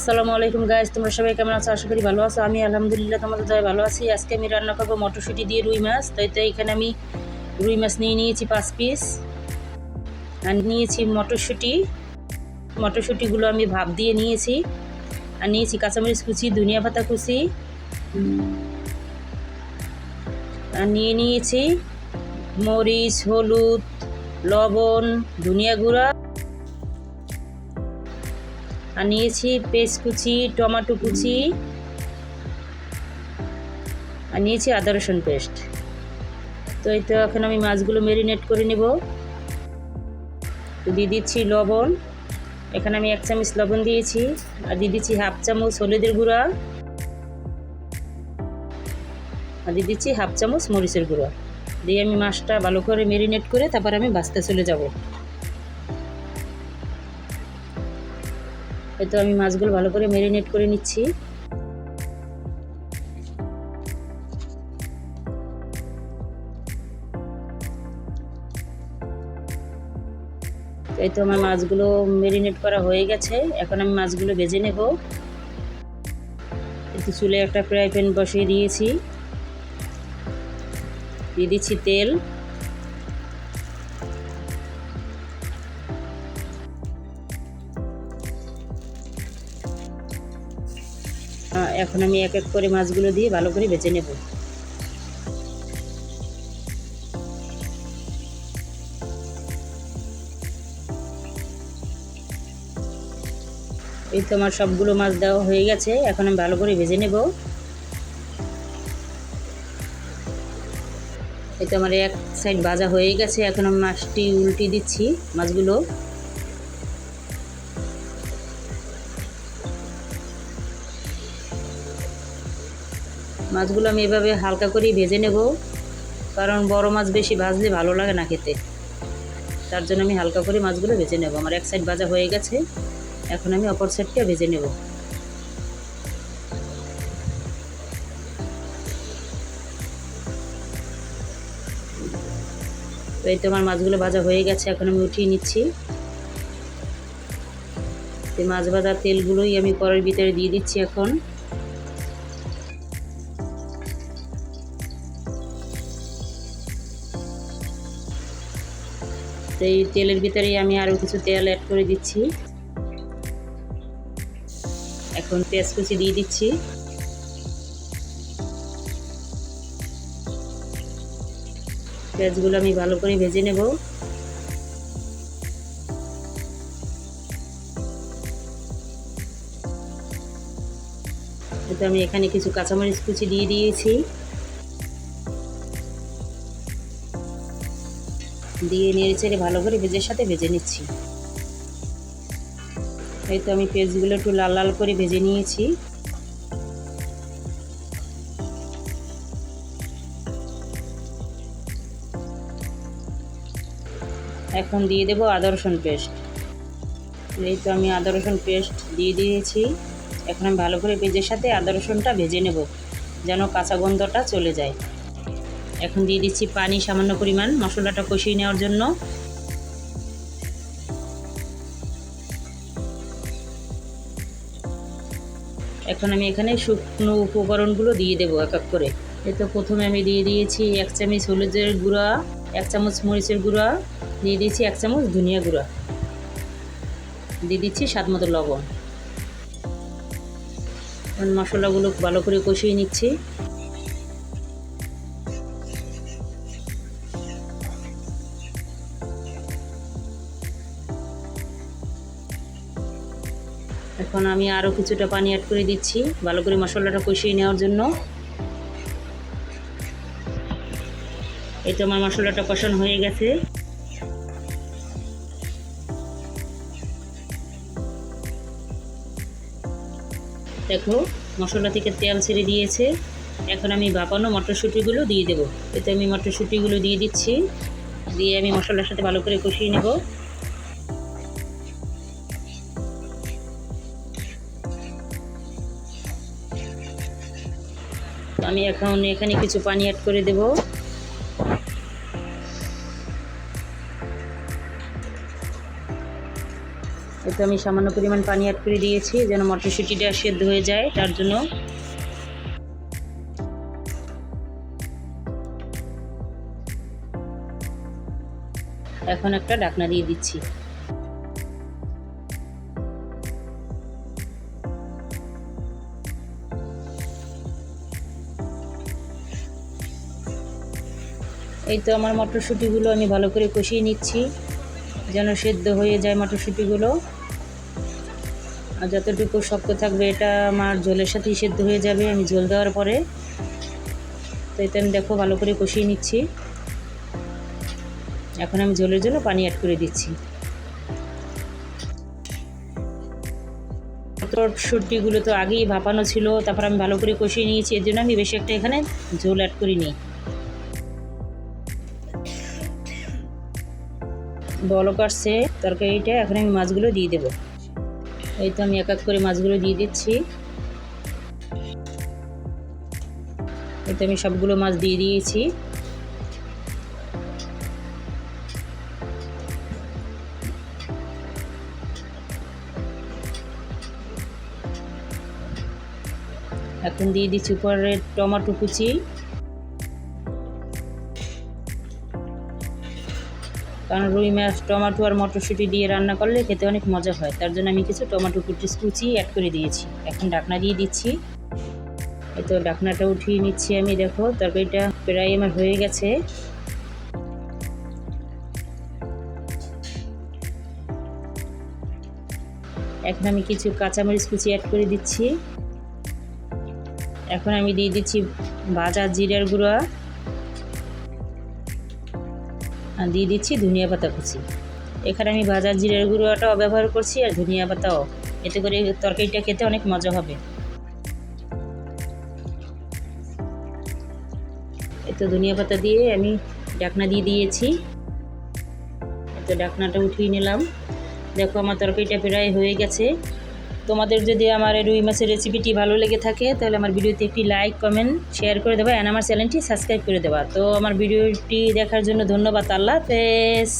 আসসালামু আলাইকুম গাইস, তোমরা সবাই কেমন আছো? আশা করি ভালো আছো। আমি আলহামদুলিল্লাহ তোমাদের দয়ায় ভালো আছি। আজকে আমি রান্না করবো মটরশুঁটি দিয়ে রুই মাছ। তো এখানে আমি রুই মাছ নিয়ে নিয়েছি 5 পিস, আর নিয়েছি মটরশুঁটিগুলো আমি ভাপ দিয়ে নিয়েছি, আর নিয়েছি কাঁচামরিচ কুচি, ধনিয়া পাতা কুচি, আর নিয়ে নিয়েছি মরিচ, হলুদ, লবণ, ধনিয়া গুঁড়া, আর নিয়েছি পেঁয়াজ কুচি, টমেটো কুচি, আর নিয়েছি আদা রসুন পেস্ট। তো এখন আমি মাছগুলো ম্যারিনেট করে নেব। তো দিয়ে দিচ্ছি লবণ, এখানে আমি 1 চামচ লবণ দিয়েছি, আর দিয়ে দিচ্ছি 1/2 চামচ হলুদের গুঁড়া, আর দিয়ে দিচ্ছি 1/2 চামচ মরিচের গুঁড়া। দিয়ে আমি মাছটা ভালো করে ম্যারিনেট করে তারপর আমি ভাজতে চলে যাব। তো আমি মাছগুলো ভালো করে ম্যারিনেট করে নিচ্ছি। এই তো আমার মাছগুলো ম্যারিনেট করা হয়ে গেছে। এখন আমি মাছগুলো ভেজে নেব। একটু চুলে একটা ফ্রাই প্যান বসিয়ে দিয়েছি, দিয়ে দিচ্ছি তেল, এখন আমি এক এক করে মাছগুলো দিয়ে ভালো করে ভেজে নেব। এই তো আমার সবগুলো মাছ দেওয়া হয়ে গেছে। এখন আমি ভালো করে ভেজে নেব। এই তো আমার এক সাইড ভাজা হয়ে গেছে। এখন আমি মাছটি উল্টে দিচ্ছি। মাছগুলো আমি এভাবে হালকা করে ভেজে নেব, কারণ বড় মাছ বেশি ভাজলে ভালো লাগে না খেতে। তার জন্য আমি হালকা করে মাছগুলো ভেজে নেব। আমার এক সাইড ভাজা হয়ে গেছে, এখন আমি অপর সাইডটা ভেজে নেব। তো এই তো আমার মাছগুলো ভাজা হয়ে গেছে, এখন আমি উঠিয়ে নিচ্ছি। এই মাছ ভাজার তেলগুলোই আমি কড়াইয়ের ভিতরে দিয়ে দিচ্ছি। এখন তো এই তেলের ভিতরেই আমি আরও কিছু তেল অ্যাড করে দিচ্ছি। এখন পেঁয়াজ কুচি দিয়ে দিচ্ছি, পেঁয়াজগুলো আমি ভালো করে ভেজে নেব। তো আমি এখানে কিছু কাঁচামরিচ কুচি দিয়ে দিয়েছি, দিয়ে নেড়ে চেড়ে ভালো করে ভেজে নিচ্ছি। এই তো আমি পেঁয়াজগুলো একটু লাল লাল করে ভেজে নিয়েছি। এখন দিয়ে দেবো আদা রসুন পেস্ট। এই তো আমি আদা রসুন পেস্ট দিয়ে দিয়েছি। এখন আমি ভালো করে পেঁয়াজের সাথে আদা রসুনটা ভেজে নেব, যেন কাঁচা গন্ধটা চলে যায়। এখন দিয়ে দিচ্ছি পানি সামান্য পরিমাণ, মশলাটা কষিয়ে নেওয়ার জন্য। এখন আমি এখানে শুকনো উপকরণগুলো দিয়ে দেবো এক এক করে। এই তো প্রথমে আমি দিয়ে দিয়েছি 1 চামচ হলুদের গুঁড়া, 1 চামচ মরিচের গুঁড়া, দিয়ে দিয়েছি 1 চামচ ধনিয়া গুঁড়া, দিয়ে দিচ্ছি স্বাদ মতো লবণ। মশলাগুলো ভালো করে কষিয়ে নিচ্ছি। এখন আমি আরও কিছুটা পানি অ্যাড করে দিচ্ছি ভালো করে মশলাটা কষিয়ে নেওয়ার জন্য। এই তো আমার মশলাটা কষানো হয়ে গেছে। দেখো মশলা থেকে তেল ছেড়ে দিয়েছে। এখন আমি ভাপানো মটরশুঁটিগুলো দিয়ে দেবো। এতে আমি মটরশুঁটিগুলো দিয়ে দিচ্ছি, দিয়ে আমি মশলার সাথে ভালো করে কষিয়ে নেব। আমি এখন এখানে কিছু পানি অ্যাড করে দেব। তো আমি সামান্য পরিমাণ পানি অ্যাড করে দিয়েছি যেন মটরশুঁটিটা সেদ্ধ হয়ে যায়, তার জন্য। এখন একটা ঢাকনা দিয়ে দিচ্ছি। এই তো আমার মটরশুঁটিগুলো আমি ভালো করে কষিয়ে নিচ্ছি যেন সেদ্ধ হয়ে যায় মটরশুঁটিগুলো। আর যতটুকু শক্ত থাকবে এটা আমার ঝোলের সাথেই সেদ্ধ হয়ে যাবে আমি ঝোল দেওয়ার পরে। তো এটা আমি দেখো ভালো করে কষিয়ে নিচ্ছি। এখন আমি ঝোলের জন্য পানি অ্যাড করে দিচ্ছি। মটরশুঁটিগুলো তো আগেই ভাপানো ছিল, তারপর আমি ভালো করে কষিয়ে নিয়েছি, এর জন্য আমি বেশি একটা এখানে ঝোল অ্যাড করিনি। বলক আসছে তরকারিটা, এখন আমি মাছগুলো দিয়ে দেবো। এই তো আমি এক এক করে মাছগুলো দিয়ে দিচ্ছি। এই তো আমি সবগুলো মাছ দিয়ে দিয়েছি। এখন দিয়ে দিচ্ছি উপরে টমেটো কুচি, কারণ রুই মাছ টমেটো আর মটরশুঁটি দিয়ে রান্না করলে খেতে অনেক মজা হয়, তার জন্য আমি কিছু টমেটো কুচি অ্যাড করে দিয়েছি। এখন ঢাকনা দিয়ে দিচ্ছি। এই তো ঢাকনাটা উঠিয়ে নিচ্ছি আমি। দেখো তরকারিটা প্রায় আমার হয়ে গেছে। এখন আমি কিছু কাঁচামরিচ কুচি অ্যাড করে দিচ্ছি। এখন আমি দিয়ে দিচ্ছি ভাজা জিরার গুঁড়া, আর দিয়ে দিচ্ছি ধনিয়া পাতা কুচি। এখানে আমি ভাজা জিরার গুঁড়োটাও ব্যবহার করছি আর ধনিয়া পাতাও, এতে করে তরকারিটা খেতে অনেক মজা হবে। এতো ধনিয়া পাতা দিয়ে আমি ঢাকনা দিয়ে দিয়েছি। এতো ঢাকনাটা উঠিয়ে নিলাম। দেখো আমার তরকারিটা প্রায় হয়ে গেছে। তোমাদের যদি আমার রুই মাছের রেসিপিটি ভালো লেগে থাকে তাহলে আমার ভিডিওতে একটি লাইক কমেন্ট শেয়ার করে দেবা, আর আমার চ্যানেলটি সাবস্ক্রাইব করে দেবা। তো আমার ভিডিওটি দেখার জন্য ধন্যবাদ। আল্লাহ হাফেজ।